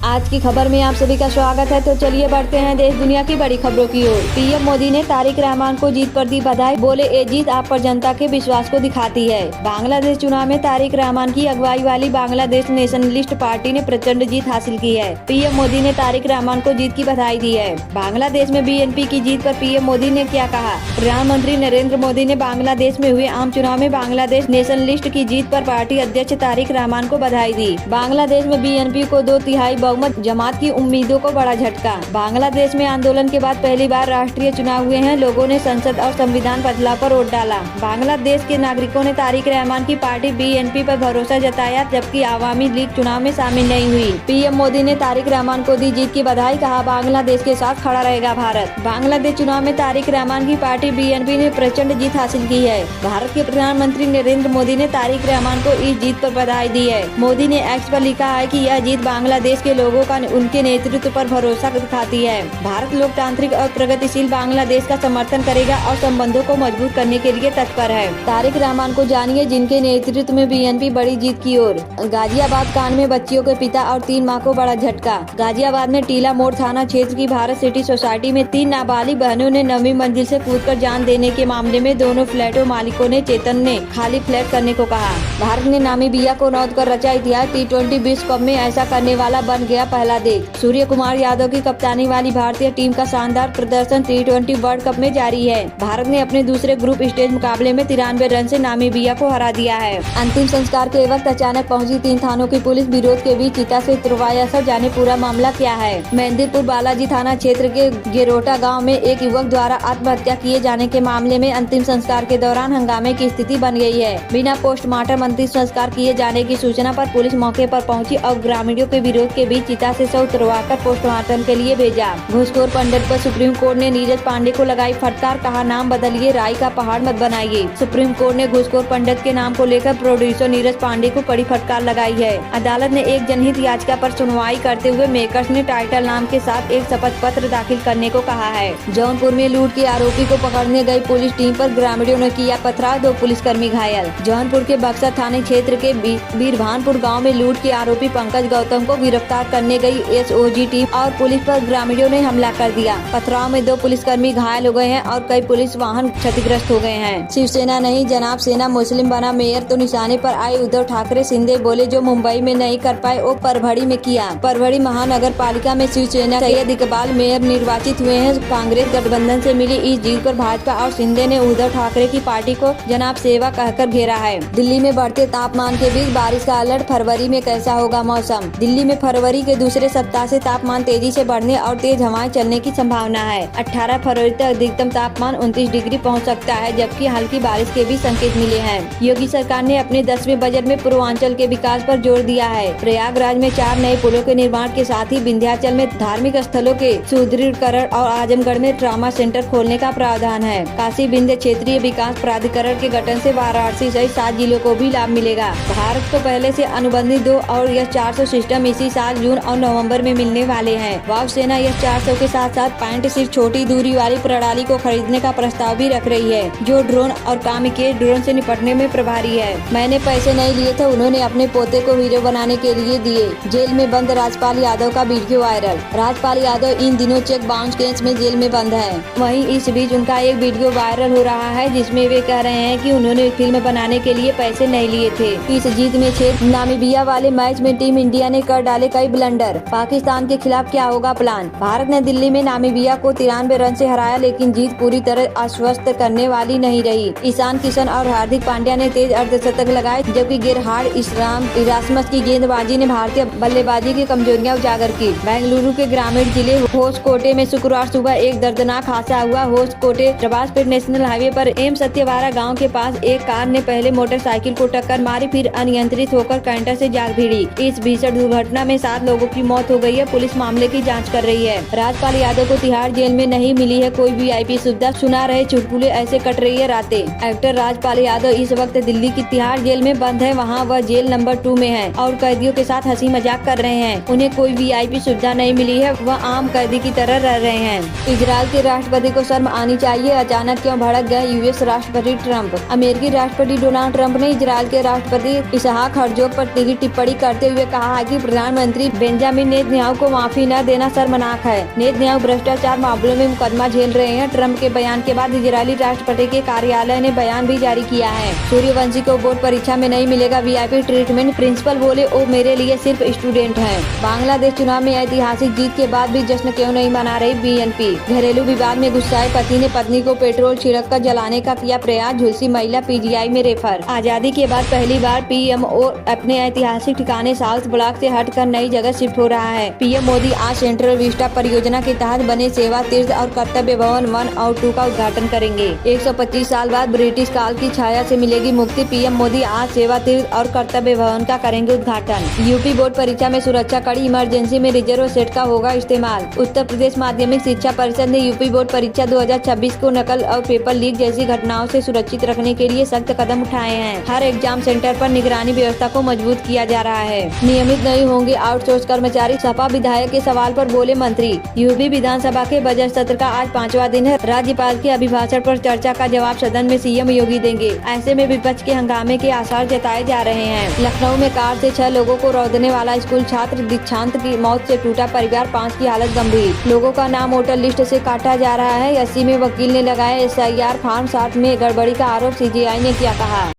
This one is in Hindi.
आज की खबर में आप सभी का स्वागत है। तो चलिए बढ़ते हैं देश दुनिया की बड़ी खबरों की ओर। पीएम मोदी ने तारिक रहमान को जीत पर दी बधाई, बोले ये जीत आप पर जनता के विश्वास को दिखाती है। बांग्लादेश चुनाव में तारिक रहमान की अगुवाई वाली बांग्लादेश नेशनलिस्ट पार्टी ने प्रचंड जीत हासिल की है। पीएम मोदी ने तारिक रहमान को जीत की बधाई दी है। बांग्लादेश में बीएनपी की जीत पर पीएम मोदी ने क्या कहा। प्रधानमंत्री नरेंद्र मोदी ने बांग्लादेश में हुए आम चुनाव में बांग्लादेश नेशनलिस्ट की जीत पर पार्टी अध्यक्ष तारिक रहमान को बधाई दी। बांग्लादेश में बीएनपी को 2/3 बहुमत, जमात की उम्मीदों को बड़ा झटका। बांग्लादेश में आंदोलन के बाद पहली बार राष्ट्रीय चुनाव हुए हैं। लोगों ने संसद और संविधान बदलाव पर वोट डाला। बांग्लादेश के नागरिकों ने तारिक रहमान की पार्टी बीएनपी पर भरोसा जताया, जबकि आवामी लीग चुनाव में शामिल नहीं हुई। पीएम मोदी ने तारिक रहमान को दी जीत की बधाई, कहा बांग्लादेश के साथ खड़ा रहेगा भारत। बांग्लादेश चुनाव में तारिक रहमान की पार्टी बीएनपी ने प्रचंड जीत हासिल की है। भारत के प्रधानमंत्री नरेंद्र मोदी ने तारिक रहमान को इस जीत पर बधाई दी है। मोदी ने एक्स पर लिखा है कि यह जीत बांग्लादेश के लोगों का उनके नेतृत्व पर भरोसा दिखाती है। भारत लोकतांत्रिक और प्रगतिशील बांग्लादेश का समर्थन करेगा और संबंधों को मजबूत करने के लिए तत्पर है। तारिक रहमान को जानिए, जिनके नेतृत्व में बीएनपी बड़ी जीत की ओर। गाजियाबाद कांड में बच्चियों के पिता और 3 मां को बड़ा झटका। गाजियाबाद में टीला मोड़ थाना क्षेत्र की भारत सिटी सोसाइटी में 3 नाबालिग बहनों ने 9वीं मंजिल से कूदकर जान देने के मामले में दोनों फ्लैटों मालिकों ने चेतन ने खाली फ्लैट करने को कहा। भारत ने नामीबिया को नौंद कर रचा इतिहास। T20 विश्व कप में ऐसा करने वाला बन गया पहला देश। सूर्य कुमार यादव की कप्तानी वाली भारतीय टीम का शानदार प्रदर्शन T20 वर्ल्ड कप में जारी है। भारत ने अपने दूसरे ग्रुप स्टेज मुकाबले में 93 रन से नामीबिया को हरा दिया है। अंतिम संस्कार के वक्त अचानक पहुंची 3 थानों की पुलिस, विरोध के बीच चिता से तुरवाया। सब जाने पूरा मामला क्या है। मेहंदीपुर बालाजी थाना क्षेत्र के गेरोटा गाँव में एक युवक द्वारा आत्महत्या किए जाने के मामले में अंतिम संस्कार के दौरान हंगामे की स्थिति बन गई है। बिना पोस्टमार्टम अंतिम संस्कार किए जाने की सूचना पर पुलिस मौके पर पहुंची और ग्रामीणों के विरोध के बीच चिता से शव उतरवाकर पोस्टमार्टम के लिए भेजा। घूसखोर पंडित पर सुप्रीम कोर्ट ने नीरज पांडे को लगाई फटकार, कहा नाम बदलिए, राय का पहाड़ मत बनाइए। सुप्रीम कोर्ट ने घूसखोर पंडित के नाम को लेकर प्रोड्यूसर नीरज पांडे को कड़ी फटकार लगाई है। अदालत ने एक जनहित याचिका पर सुनवाई करते हुए मेकर्स ने टाइटल नाम के साथ एक शपथ पत्र दाखिल करने को कहा है। जौनपुर में लूट के आरोपी को पकड़ने गई पुलिस टीम पर ग्रामीणों ने किया पथराव, 2 पुलिसकर्मी घायल। जौनपुर के बक्सर थाने क्षेत्र के बीरभानपुर गाँव में लूट के आरोपी पंकज गौतम को गिरफ्तार करने गई एसओजी टीम और पुलिस पर ग्रामीणों ने हमला कर दिया। पथराव में 2 पुलिसकर्मी घायल हो गए हैं और कई पुलिस वाहन क्षतिग्रस्त हो गए हैं। शिवसेना नहीं जनाब सेना मुस्लिम बना मेयर, तो निशाने पर आए उद्धव ठाकरे। शिंदे बोले जो मुंबई में नहीं कर पाए वो परभड़ी में किया। परभड़ी महानगर पालिका में शिवसेना सैयद इकबाल मेयर निर्वाचित हुए हैं। कांग्रेस गठबंधन से मिली इस जीत पर भाजपा और शिंदे ने उद्धव ठाकरे की पार्टी को जनाब सेवा कहकर घेरा है। दिल्ली में बढ़ते तापमान के बीच बारिश का अलर्ट, फरवरी में कैसा होगा मौसम। दिल्ली में फरवरी के दूसरे सप्ताह से तापमान तेजी से बढ़ने और तेज हवाएं चलने की संभावना है। 18 फरवरी तक अधिकतम तापमान 29 डिग्री पहुंच सकता है, जबकि हल्की बारिश के भी संकेत मिले हैं। योगी सरकार ने अपने 10वें बजट में पूर्वांचल के विकास पर जोर दिया है। प्रयागराज में 4 नए पुलों के निर्माण के साथ ही विंध्याचल में धार्मिक स्थलों के सुदृढ़ीकरण और आजमगढ़ में ट्रामा सेंटर खोलने का प्रावधान है। काशी विंध्य क्षेत्रीय विकास प्राधिकरण के गठन से वाराणसी सहित 7 जिलों को भी लाभ मिलेगा। भारत को पहले से अनुबंधित 2 और S-400 सिस्टम इसी साल जून और नवंबर में मिलने वाले हैं। वायुसेना S-400 के साथ साथ पैंट सिर्फ छोटी दूरी वाली प्रणाली को खरीदने का प्रस्ताव भी रख रही है, जो ड्रोन और कामिकेज ड्रोन से निपटने में प्रभारी है। मैंने पैसे नहीं लिए थे, उन्होंने अपने पोते को हीरो बनाने के लिए दिए। जेल में बंद राजपाल यादव का वीडियो वायरल। राजपाल यादव इन दिनों चेक बाउंस केस में जेल में बंद है। वहीं इस बीच उनका एक वीडियो वायरल हो रहा है, जिसमें वे कह रहे हैं कि उन्होंने फिल्म बनाने के लिए पैसे नहीं लिए थे। इस जीत में 6 नामीबिया वाले मैच में टीम इंडिया ने कर डाले कई ब्लंडर। पाकिस्तान के खिलाफ क्या होगा प्लान। भारत ने दिल्ली में नामीबिया को 93 रन से हराया, लेकिन जीत पूरी तरह आश्वस्त करने वाली नहीं रही। ईशान किशन और हार्दिक पांड्या ने तेज अर्धशतक लगाए, जबकि गेरहार्ड इरास्मस की गेंदबाजी ने भारतीय बल्लेबाजी की कमजोरियां उजागर की। बेंगलुरु के ग्रामीण जिले होसकोटे में शुक्रवार सुबह एक दर्दनाक हादसा हुआ। होसकोटे प्रभासपेट नेशनल हाईवे पर एम सत्यवारा गाँव के पास एक कार ने पहले मोटरसाइकिल को टक्कर मारी, फिर अनियंत्रित होकर कैंटर से जा भिड़ी। इस भीषण दुर्घटना में 7 लोगों की मौत हो गई है। पुलिस मामले की जांच कर रही है। राजपाल यादव को तिहाड़ जेल में नहीं मिली है कोई वीआईपी सुविधा, सुना रहे चुटकुले, ऐसे कट रही है रातें। एक्टर राजपाल यादव इस वक्त दिल्ली की तिहाड़ जेल में बंद है। वहां वह जेल नंबर 2 में है और कैदियों के साथ हंसी मजाक कर रहे हैं। उन्हें कोई वीआईपी सुविधा नहीं मिली है, वह आम कैदी की तरह रह रहे हैं। इजरायल के राष्ट्रपति को शर्म आनी चाहिए, अचानक क्यों भड़क गए यूएस राष्ट्रपति ट्रंप। अमेरिकी राष्ट्रपति डोनाल्ड ट्रंप ने इजरायल के राष्ट्रपति इसहाक हर्जोग पर तिखी टिप्पणी करते हुए कहा है कि प्रधानमंत्री बेंजामिन नेतन्याहू को माफी न देना शर्मनाक है। नेतन्याहू भ्रष्टाचार मामलों में मुकदमा झेल रहे हैं। ट्रंप के बयान के बाद इजरायली राष्ट्रपति के कार्यालय ने बयान भी जारी किया है। सूर्यवंशी को बोर्ड परीक्षा में नहीं मिलेगा वीआईपी ट्रीटमेंट, प्रिंसिपल बोले वो मेरे लिए सिर्फ स्टूडेंट हैं। बांग्लादेश चुनाव में ऐतिहासिक जीत के बाद भी जश्न क्यों नहीं मना रही बीएनपी। घरेलू विवाद में गुस्साए पति ने पत्नी को पेट्रोल छिड़क कर जलाने का किया प्रयास, झुलसी महिला पीजीआई में रेफर। आजादी के बाद पहली बार पीएमओ अपने ऐतिहासिक ठिकाने साउथ ब्लॉक से हटकर नई जगह शिफ्ट हो रहा है। पीएम मोदी आज सेंट्रल विस्टा परियोजना के तहत बने सेवा तीर्थ और कर्तव्य भवन 1 और 2 का उद्घाटन करेंगे। 125 साल बाद ब्रिटिश काल की छाया से मिलेगी मुक्ति। पीएम मोदी आज सेवा तीर्थ और कर्तव्य भवन का करेंगे उद्घाटन। यूपी बोर्ड परीक्षा में सुरक्षा कड़ी, इमरजेंसी में रिजर्व सेट का होगा इस्तेमाल। उत्तर प्रदेश माध्यमिक शिक्षा परिषद ने यूपी बोर्ड परीक्षा 2026 को नकल और पेपर लीक जैसी घटनाओं से सुरक्षित रखने के लिए सख्त कदम उठाए हैं। हर एग्जाम सेंटर पर निगरानी व्यवस्था को मजबूत किया जा रहा है। नियमित नहीं होंगे आउटसोर्स कर्मचारी, सपा विधायक के सवाल पर बोले मंत्री। यूपी विधानसभा के बजट सत्र का आज 5वां दिन है। राज्यपाल के अभिभाषण पर चर्चा का जवाब सदन में सीएम योगी देंगे। ऐसे में विपक्ष के हंगामे के आसार जताए जा रहे हैं। लखनऊ में कार से 6 लोगों को रौंदने वाला स्कूल छात्र दीक्षांत की मौत से टूटा परिवार, 5 की हालत गंभीर। लोगों का नाम वोटर लिस्ट से काटा जा रहा है। 80 में वकील ने लगाया SIR फॉर्म 60 में गड़बड़ी का आरोप, सीजीआई ने क्या कहा।